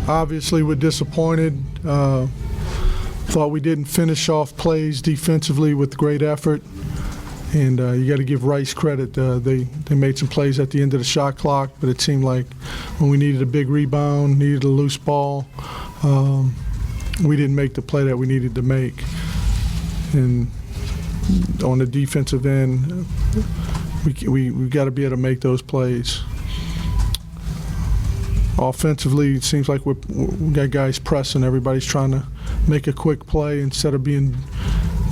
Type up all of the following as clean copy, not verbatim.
Obviously, we're disappointed. Thought we didn't finish off plays defensively with great effort. And you got to give Rice credit. They made some plays at the end of the shot clock, but it seemed like when we needed a big rebound, needed a loose ball, we didn't make the play that we needed to make. And on the defensive end, we got to be able to make those plays. Offensively, it seems like we got guys pressing. Everybody's trying to make a quick play instead of being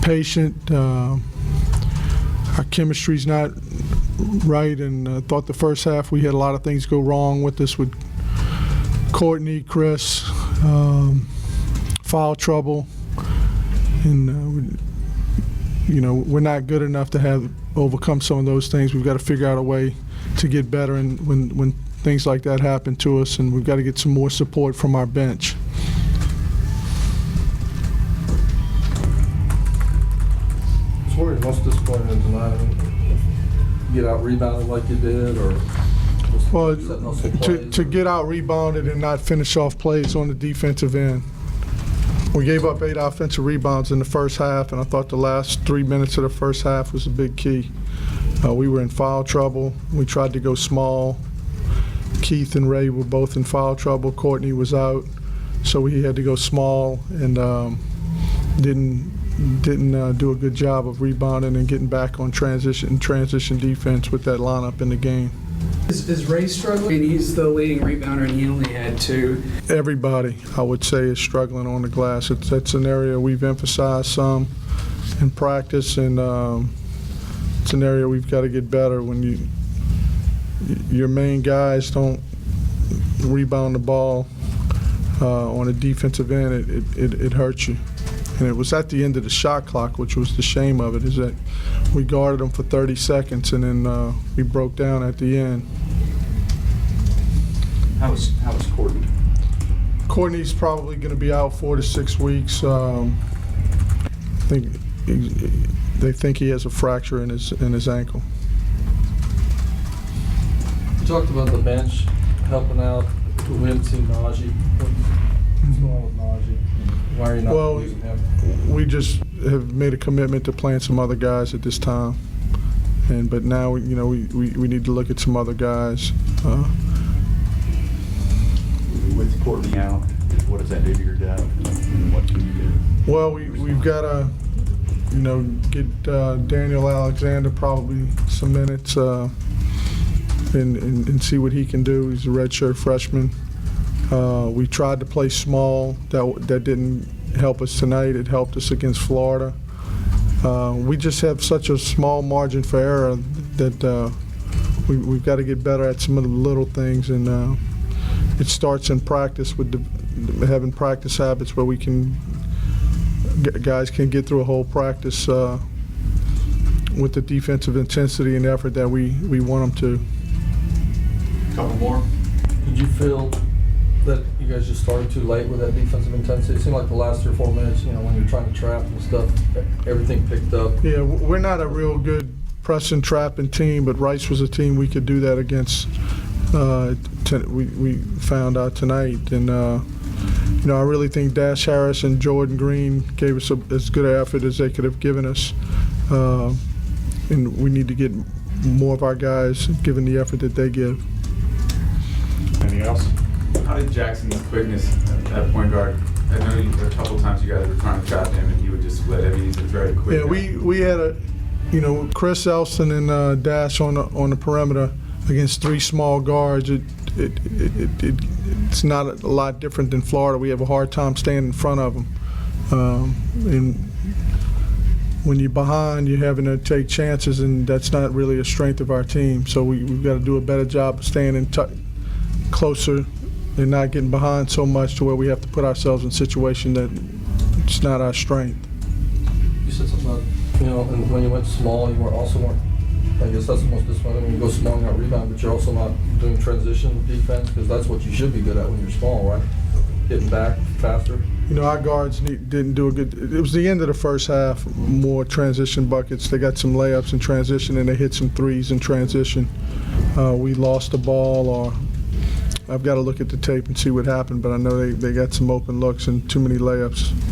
patient. Our chemistry's not right, and thought the first half we had a lot of things go wrong with us, with Courtney, Chris, foul trouble, and we're not good enough to have overcome some of those things. We've got to figure out a way to get better, and when things like that happen to us, and we've got to get some more support from our bench. What were you most disappointed in tonight? I mean, you get out rebounded like you did, or well, to get out rebounded and not finish off plays on the defensive end. We gave up 8 offensive rebounds in the first half, and I thought the last 3 minutes of the first half was a big key. We were in foul trouble. We tried to go small. Keith and Ray were both in foul trouble. Courtney was out, so we had to go small, and didn't do a good job of rebounding and getting back on transition defense with that lineup in the game. Is Ray struggling? He's the leading rebounder, and he only had 2. Everybody, I would say, is struggling on the glass. That's an area we've emphasized some in practice, and it's an area we've got to get better. When your main guys don't rebound the ball on a defensive end, it hurts you. And it was at the end of the shot clock, which was the shame of it, is that we guarded them for 30 seconds and then we broke down at the end. How was Courtney? Courtney's probably going to be out 4 to 6 weeks. I think they think he has a fracture in his ankle. you talked about the bench helping out. We haven't seen Najee. What's going on with Najee? Why are you not using him? We just have made a commitment to playing some other guys at this time, but now we need to look at some other guys. With Courtney out, what does that do to your depth? And what can you do? Well, we've got to get Daniel Alexander probably some minutes and see what he can do. He's a redshirt freshman. We tried to play small. That didn't help us tonight. It helped us against Florida. We just have such a small margin for error that we've got to get better at some of the little things, and it starts in practice with having practice habits where guys can get through a whole practice with the defensive intensity and effort that we want them to. Couple more. Did you feel that you guys just started too late with that defensive intensity? It seemed like the last 3 or 4 minutes, when you're trying to trap and stuff, everything picked up. Yeah, we're not a real good press and trapping team, but Rice was a team we could do that against. We found out tonight, and I really think Dash Harris and Jordan Green gave us as good an effort as they could have given us, and we need to get more of our guys given the effort that they give. Anything else? How did Jackson's quickness at point guard? I know a couple times you guys were trying to trap him, and he would just split it. He's a very quick. Yeah, we had Chris Elston and Dash on the perimeter against 3 small guards. It's not a lot different than Florida. We have a hard time staying in front of them, and when you're behind, you're having to take chances, and that's not really a strength of our team. So we've got to do a better job of staying closer and not getting behind so much to where we have to put ourselves in a situation that it's not our strength. You said something about, and when you went small, you weren't, I guess that's the most disappointing. When you go small and not rebound, but you're also not doing transition defense, because that's what you should be good at when you're small, right? Getting back faster. Our guards didn't do a good. It was the end of the first half. More transition buckets. They got some layups in transition, and they hit some threes in transition. We lost the ball, or I've got to look at the tape and see what happened, but I know they got some open looks and too many layups.